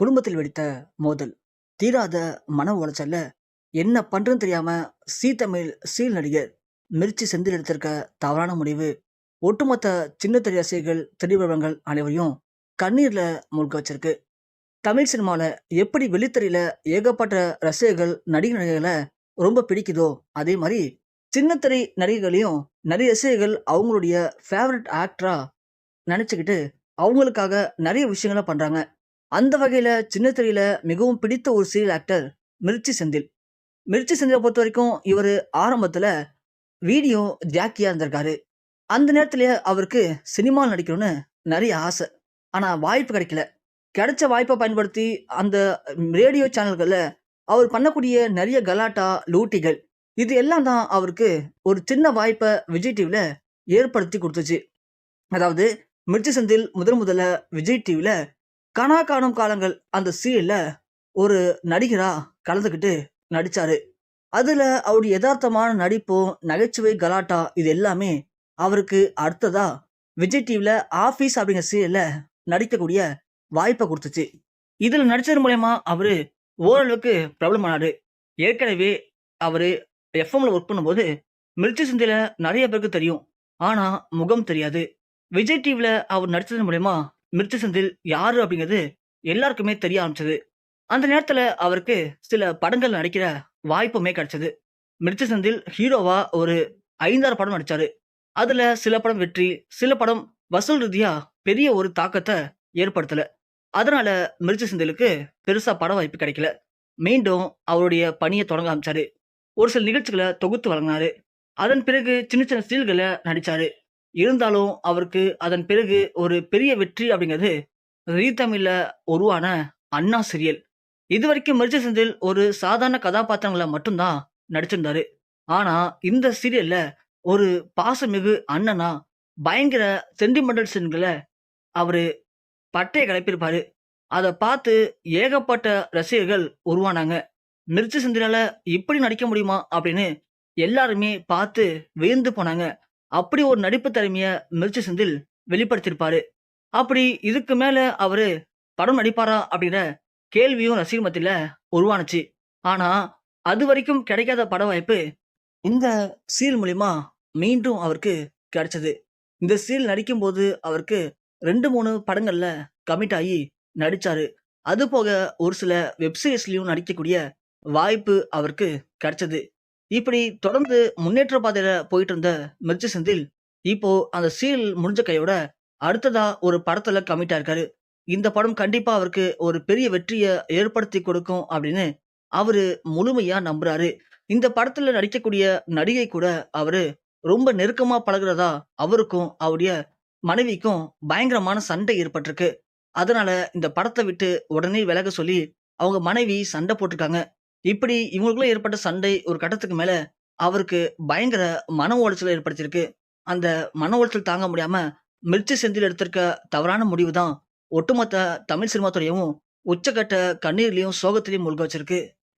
குடும்பத்தில் வெடித்த மோதல். தீராத மன உளைச்சல்ல என்ன பண்றதுன்னு தெரியாம தமிழ் சீல் நடிகர் மிர்ச்சி செந்தில் எடுத்திருக்க தவறான முடிவு ஒட்டுமொத்த சின்ன திரை ரசிகர்கள், திரைப்படங்கள் அனைவரையும் கண்ணீர்ல மூழ்க வச்சிருக்கு. தமிழ் சினிமாவில் எப்படி வெளித்திரையில ஏகப்பட்ட ரசிகர்கள் நடிகர்களை ரொம்ப பிடிக்குதோ, அதே மாதிரி சின்னத்திரை நடிகர்களையும் நிறைய ரசிகர்கள் அவங்களுடைய ஃபேவரட் ஆக்டரா நினைச்சுக்கிட்டு அவங்களுக்காக நிறைய விஷயங்களை பண்றாங்க. அந்த வகையில சின்ன திரையில மிகவும் பிடித்த ஒரு சீரியல் ஆக்டர் மிர்ச்சி செந்தில். மிர்ச்சி செந்திலை பொறுத்த வரைக்கும் இவர் ஆரம்பத்துல வீடியோ ஜாக்கியா இருந்திருக்காரு. அந்த நேரத்திலேயே அவருக்கு சினிமாவில் நடிக்கணும்னு நிறைய ஆசை. ஆனா வாய்ப்பு கிடைக்கல. கிடைச்ச வாய்ப்பை பயன்படுத்தி அந்த ரேடியோ சேனல்கள்ல அவர் பண்ணக்கூடிய நிறைய கலாட்டா, லூட்டிகள் இது எல்லாம் தான் அவருக்கு ஒரு சின்ன வாய்ப்பை விஜய் டிவில ஏற்படுத்தி கொடுத்துச்சு. அதாவது மிர்ச்சி செந்தில் முதல்ல விஜய் டிவில கனா காணும் காலங்கள் அந்த சீரியல்ல ஒரு நடிகரா கலந்துக்கிட்டு நடிச்சாரு. அதுல அவருடைய யதார்த்தமான நடிப்பும், நகைச்சுவை, கலாட்டா இது எல்லாமே அவருக்கு அடுத்ததா விஜய் டிவில ஆபீஸ் அப்படிங்கிற சீரியல்ல நடிக்கக்கூடிய வாய்ப்பை கொடுத்துச்சு. இதுல நடிச்சது மூலயமா அவரு ஓரளவுக்கு பிரபலமானாரு. ஏற்கனவே அவரு எஃப்எம்ல ஒர்க் பண்ணும்போது மிர்ச்சி செந்தில நிறைய பேருக்கு தெரியும். ஆனா முகம் தெரியாது. விஜய் டிவில அவர் நடிச்சது மூலயமா மிர்ச்சி செந்தில் யாரு அப்படிங்கிறது எல்லாருக்குமே தெரிய ஆரம்பிச்சது. அந்த நேரத்துல அவருக்கு சில படங்கள் நடிக்கிற வாய்ப்புமே கிடைச்சது. மிர்ச்சி செந்தில் ஹீரோவா ஒரு 5-6 படம் நடிச்சாரு. அதுல சில படம் வெற்றி, சில படம் வசூல் ரீதியா பெரிய ஒரு தாக்கத்தை ஏற்படுத்தல. அதனால மிர்ச்சி செந்திலுக்கு பெருசா பட வாய்ப்பு கிடைக்கல. மீண்டும் அவருடைய பணியை தொடங்க ஆரம்பிச்சாரு. ஒரு சில நிகழ்ச்சிகளை தொகுத்து வழங்கினாரு. அதன் பிறகு சின்ன சின்ன சீல்களை நடிச்சாரு. இருந்தாலும் அவருக்கு அதன் பிறகு ஒரு பெரிய வெற்றி அப்படிங்கிறது ஜீ தமிழ்ல உருவான அண்ணா சீரியல். இதுவரைக்கும் மிர்ச்சி செந்தில் ஒரு சாதாரண கதாபாத்திரங்களை மட்டும்தான் நடிச்சிருந்தாரு. ஆனா இந்த சீரியல்ல ஒரு பாசமிகு அண்ணனா பயங்கர சென்டிமெண்டல் சீன்களை அவரு பட்டைய கிளப்பியிருப்பாரு. அதை பார்த்து ஏகப்பட்ட ரசிகர்கள் உருவானாங்க. மிர்ச்சி செந்திலால இப்படி நடிக்க முடியுமா அப்படின்னு எல்லாருமே பார்த்து வியந்து போனாங்க. அப்படி ஒரு நடிப்பு திறமைய மிர்ச்சி செந்தில் வெளிப்படுத்தியிருப்பாரு. அப்படி இதுக்கு மேல அவரு படம் நடிப்பாரா அப்படிங்கிற கேள்வியும் ரசிகர் மத்தியில உருவானுச்சு. ஆனா அது வரைக்கும் கிடைக்காத பட வாய்ப்பு இந்த சீரியல் மூலியமா மீண்டும் அவருக்கு கிடைச்சது. இந்த சீரியல் நடிக்கும்போது அவருக்கு 2-3 படங்கள்ல கமிட் ஆகி நடிச்சாரு. அது போக ஒரு சில வெப்சீரிஸ்லயும் நடிக்கக்கூடிய வாய்ப்பு அவருக்கு கிடைச்சது. இப்படி தொடர்ந்து முன்னேற்ற பாதையில போயிட்டு இருந்த மிர்ச்சி செந்தில் இப்போ அந்த சீரியல் முடிஞ்ச கையோட அடுத்ததா ஒரு படத்துல கமிட் ஆயிருக்காரு. இந்த படம் கண்டிப்பா அவருக்கு ஒரு பெரிய வெற்றியை ஏற்படுத்தி கொடுக்கும் அப்படின்னு அவரு முழுமையா நம்புறாரு. இந்த படத்துல நடிக்கக்கூடிய நடிகை கூட அவரு ரொம்ப நெருக்கமா பழகுறதா அவருக்கும் அவருடைய மனைவிக்கும் பயங்கரமான சண்டை ஏற்பட்டிருக்கு. அதனால இந்த படத்தை விட்டு உடனே விலக சொல்லி அவங்க மனைவி சண்டை போட்டிருக்காங்க. இப்படி இவங்களுக்குள்ள ஏற்பட்ட சண்டை ஒரு கட்டத்துக்கு மேல அவருக்கு பயங்கர மன உளைச்சலை ஏற்படுத்தியிருக்கு. அந்த மன உளைச்சல் தாங்க முடியாம மிர்ச்சி செந்தில் எடுத்திருக்க தவறான முடிவு தான் ஒட்டுமொத்த தமிழ் சினிமா துறையவும் உச்சக்கட்ட கண்ணீர்லயும், சோகத்திலயும் மூழ்க வச்சிருக்கு.